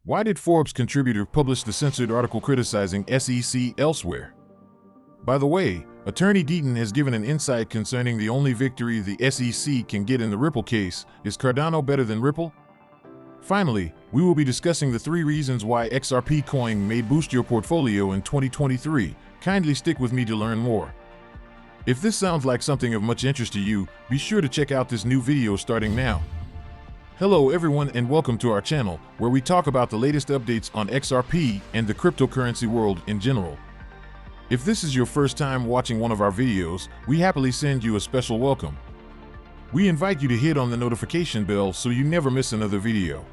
Why did Forbes contributor publish the censored article criticizing SEC elsewhere? By the way, attorney Deaton has given an insight concerning the only victory the SEC can get in the Ripple case. Is Cardano better than Ripple? Finally, we will be discussing the 3 reasons why XRP coin may boost your portfolio in 2023. Kindly stick with me to learn more. If this sounds like something of much interest to you, be sure to check out this new video starting now. Hello everyone and welcome to our channel, where we talk about the latest updates on XRP and the cryptocurrency world in general. If this is your first time watching one of our videos, we happily send you a special welcome. We invite you to hit on the notification bell so you never miss another video.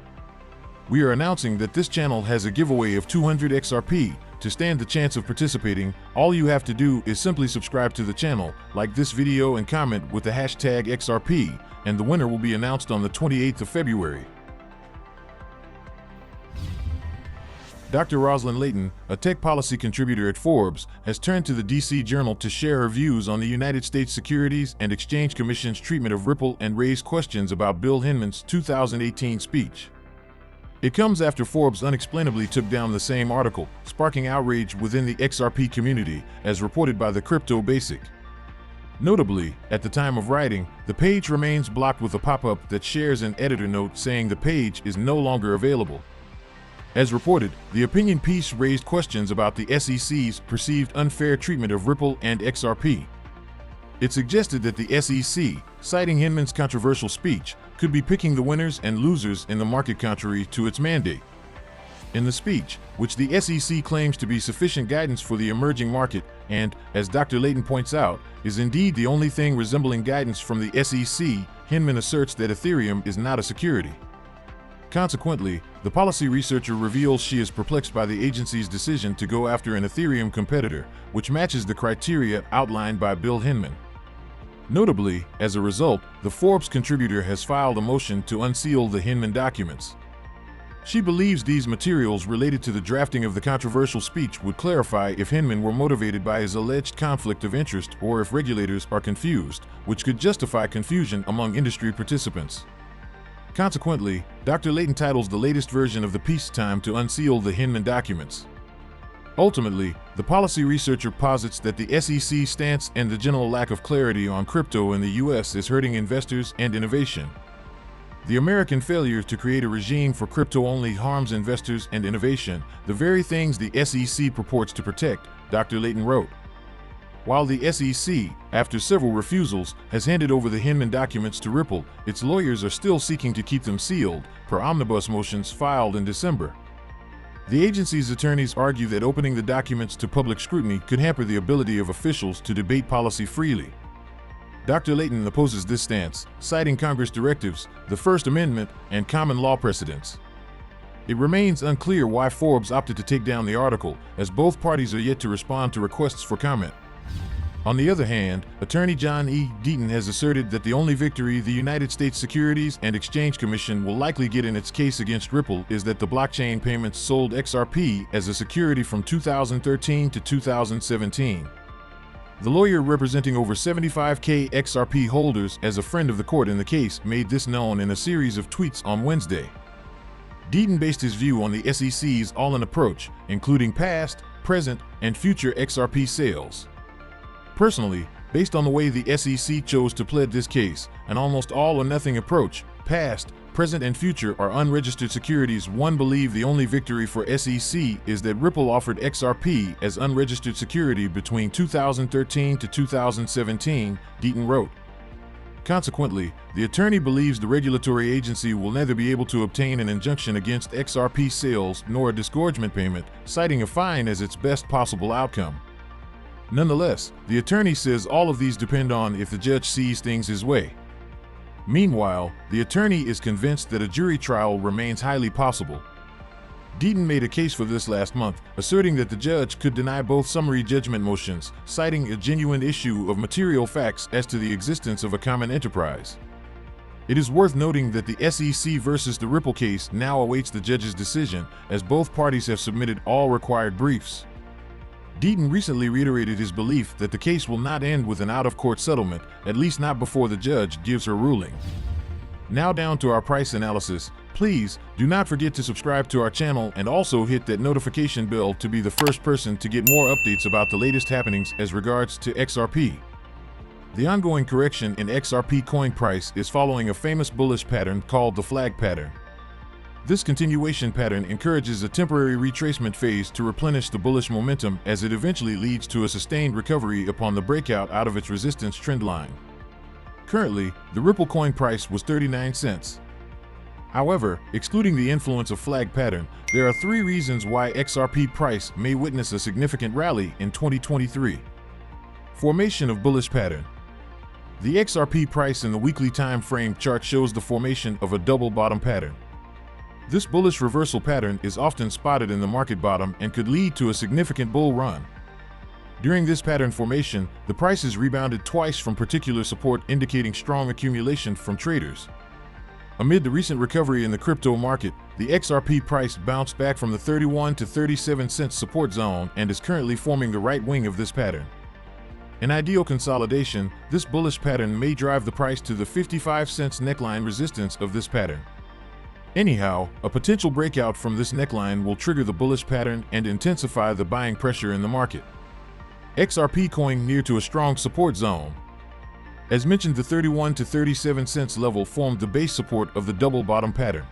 We are announcing that this channel has a giveaway of 200 XRP. To stand the chance of participating, all you have to do is simply subscribe to the channel, like this video and comment with the hashtag XRP, and the winner will be announced on the 28th of February. Dr. Roslyn Layton, a tech policy contributor at Forbes, has turned to the DC Journal to share her views on the United States Securities and Exchange Commission's treatment of Ripple and raise questions about Bill Hinman's 2018 speech. It comes after Forbes unexplainably took down the same article, sparking outrage within the XRP community, as reported by the Crypto Basic. Notably, at the time of writing, the page remains blocked with a pop-up that shares an editor note saying the page is no longer available. As reported, the opinion piece raised questions about the SEC's perceived unfair treatment of Ripple and XRP. It suggested that the SEC, citing Hinman's controversial speech, could be picking the winners and losers in the market contrary to its mandate. In the speech, which the SEC claims to be sufficient guidance for the emerging market and, as Dr. Layton points out, is indeed the only thing resembling guidance from the SEC, Hinman asserts that Ethereum is not a security. Consequently, the policy researcher reveals she is perplexed by the agency's decision to go after an Ethereum competitor, which matches the criteria outlined by Bill Hinman. Notably, as a result, the Forbes contributor has filed a motion to unseal the Hinman documents. She believes these materials related to the drafting of the controversial speech would clarify if Hinman were motivated by his alleged conflict of interest or if regulators are confused, which could justify confusion among industry participants. Consequently, Dr. Layton titles the latest version of the piece "Time to Unseal the Hinman Documents." Ultimately, the policy researcher posits that the SEC stance and the general lack of clarity on crypto in the US is hurting investors and innovation. The American failure to create a regime for crypto only harms investors and innovation, the very things the SEC purports to protect, Dr. Layton wrote. While the SEC, after several refusals, has handed over the Hinman documents to Ripple, its lawyers are still seeking to keep them sealed, per omnibus motions filed in December. The agency's attorneys argue that opening the documents to public scrutiny could hamper the ability of officials to debate policy freely. Dr. Layton opposes this stance, citing Congress directives, the First Amendment, and common law precedents. It remains unclear why Forbes opted to take down the article, as both parties are yet to respond to requests for comment. On the other hand, attorney John E. Deaton has asserted that the only victory the United States Securities and Exchange Commission will likely get in its case against Ripple is that the blockchain payments sold XRP as a security from 2013 to 2017. The lawyer representing over 75,000 XRP holders as a friend of the court in the case made this known in a series of tweets on Wednesday. Deaton based his view on the SEC's all-in approach, including past, present, and future XRP sales. Personally, based on the way the SEC chose to plead this case, an almost all-or-nothing approach, past, present, and future are unregistered securities. One believe the only victory for SEC is that Ripple offered XRP as unregistered security between 2013 to 2017, Deaton wrote. Consequently, the attorney believes the regulatory agency will neither be able to obtain an injunction against XRP sales nor a disgorgement payment, citing a fine as its best possible outcome. Nonetheless, the attorney says all of these depend on if the judge sees things his way. Meanwhile, the attorney is convinced that a jury trial remains highly possible. Deaton made a case for this last month, asserting that the judge could deny both summary judgment motions, citing a genuine issue of material facts as to the existence of a common enterprise. It is worth noting that the SEC versus the Ripple case now awaits the judge's decision, as both parties have submitted all required briefs. Deaton recently reiterated his belief that the case will not end with an out-of-court settlement, at least not before the judge gives her ruling. Now down to our price analysis. Please do not forget to subscribe to our channel and also hit that notification bell to be the first person to get more updates about the latest happenings as regards to XRP. The ongoing correction in XRP coin price is following a famous bullish pattern called the flag pattern. This continuation pattern encourages a temporary retracement phase to replenish the bullish momentum as it eventually leads to a sustained recovery upon the breakout out of its resistance trend line. Currently, the Ripple coin price was 39 cents. However, excluding the influence of flag pattern, there are 3 reasons why XRP price may witness a significant rally in 2023. Formation of bullish pattern. The XRP price in the weekly time frame chart shows the formation of a double bottom pattern. This bullish reversal pattern is often spotted in the market bottom and could lead to a significant bull run. During this pattern formation, the price has rebounded twice from particular support, indicating strong accumulation from traders. Amid the recent recovery in the crypto market, the XRP price bounced back from the 31 to 37 cents support zone and is currently forming the right wing of this pattern. In ideal consolidation, this bullish pattern may drive the price to the 55 cents neckline resistance of this pattern. Anyhow, a potential breakout from this neckline will trigger the bullish pattern and intensify the buying pressure in the market. XRP coin near to a strong support zone. As mentioned, the 31 to 37 cents level formed the base support of the double bottom pattern.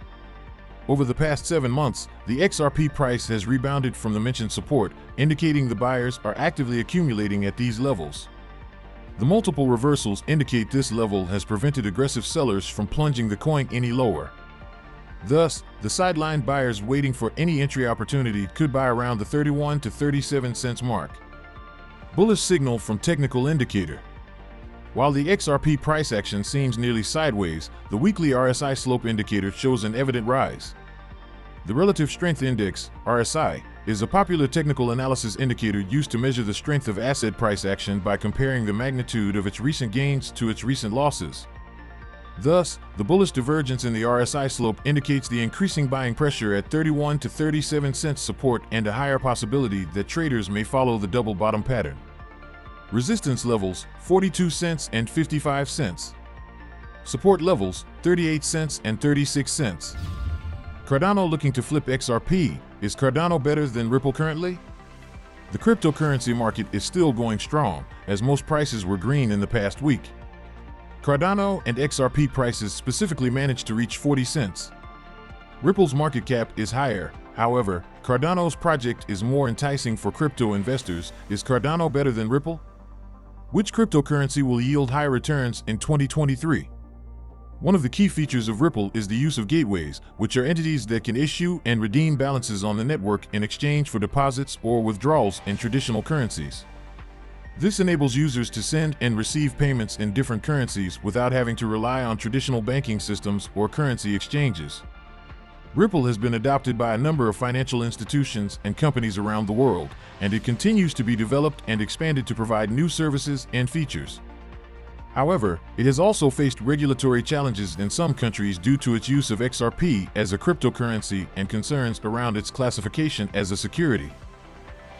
Over the past 7 months, the XRP price has rebounded from the mentioned support, indicating the buyers are actively accumulating at these levels. The multiple reversals indicate this level has prevented aggressive sellers from plunging the coin any lower. Thus, the sidelined buyers waiting for any entry opportunity could buy around the 31 to 37 cents mark. Bullish signal from technical indicator. While the XRP price action seems nearly sideways, the weekly RSI slope indicator shows an evident rise. The Relative Strength Index, RSI, is a popular technical analysis indicator used to measure the strength of asset price action by comparing the magnitude of its recent gains to its recent losses. Thus, the bullish divergence in the RSI slope indicates the increasing buying pressure at 31 to 37 cents support and a higher possibility that traders may follow the double bottom pattern. Resistance levels, 42 cents and 55 cents. Support levels, 38 cents and 36 cents. Cardano looking to flip XRP. Is Cardano better than Ripple currently? The cryptocurrency market is still going strong, as most prices were green in the past week. Cardano and XRP prices specifically managed to reach 40 cents. Ripple's market cap is higher. However, Cardano's project is more enticing for crypto investors. Is Cardano better than Ripple? Which cryptocurrency will yield higher returns in 2023? One of the key features of Ripple is the use of gateways, which are entities that can issue and redeem balances on the network in exchange for deposits or withdrawals in traditional currencies. This enables users to send and receive payments in different currencies without having to rely on traditional banking systems or currency exchanges. Ripple has been adopted by a number of financial institutions and companies around the world, and it continues to be developed and expanded to provide new services and features. However, it has also faced regulatory challenges in some countries due to its use of XRP as a cryptocurrency and concerns around its classification as a security.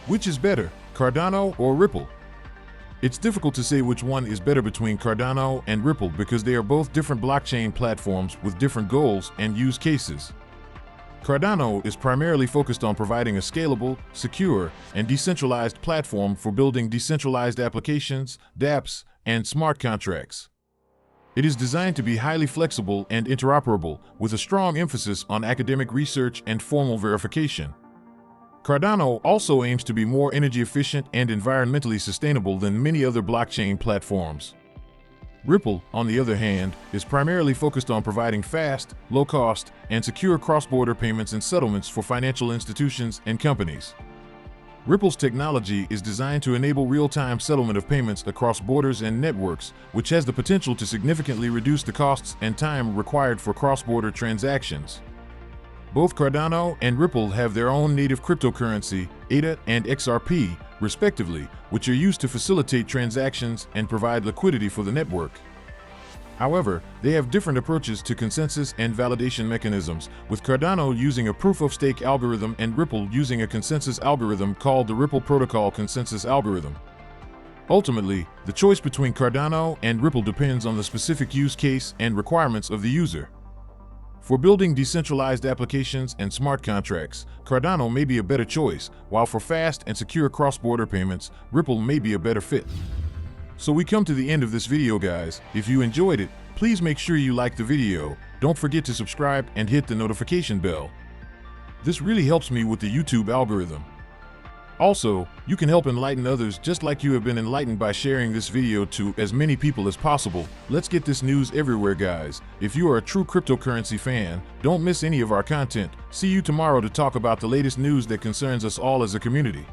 Which is better, Cardano or Ripple? It's difficult to say which one is better between Cardano and Ripple because they are both different blockchain platforms with different goals and use cases. Cardano is primarily focused on providing a scalable, secure, and decentralized platform for building decentralized applications, dApps, and smart contracts. It is designed to be highly flexible and interoperable, with a strong emphasis on academic research and formal verification. Cardano also aims to be more energy efficient and environmentally sustainable than many other blockchain platforms. Ripple, on the other hand, is primarily focused on providing fast, low-cost, and secure cross-border payments and settlements for financial institutions and companies. Ripple's technology is designed to enable real-time settlement of payments across borders and networks, which has the potential to significantly reduce the costs and time required for cross-border transactions. Both Cardano and Ripple have their own native cryptocurrency, ADA and XRP, respectively, which are used to facilitate transactions and provide liquidity for the network. However, they have different approaches to consensus and validation mechanisms, with Cardano using a proof-of-stake algorithm and Ripple using a consensus algorithm called the Ripple Protocol Consensus Algorithm. Ultimately, the choice between Cardano and Ripple depends on the specific use case and requirements of the user. For building decentralized applications and smart contracts, Cardano may be a better choice, while for fast and secure cross-border payments, Ripple may be a better fit. So we come to the end of this video, guys. If you enjoyed it, please make sure you like the video, don't forget to subscribe and hit the notification bell. This really helps me with the YouTube algorithm. Also, you can help enlighten others just like you have been enlightened by sharing this video to as many people as possible. Let's get this news everywhere, guys. If you are a true cryptocurrency fan, don't miss any of our content. See you tomorrow to talk about the latest news that concerns us all as a community.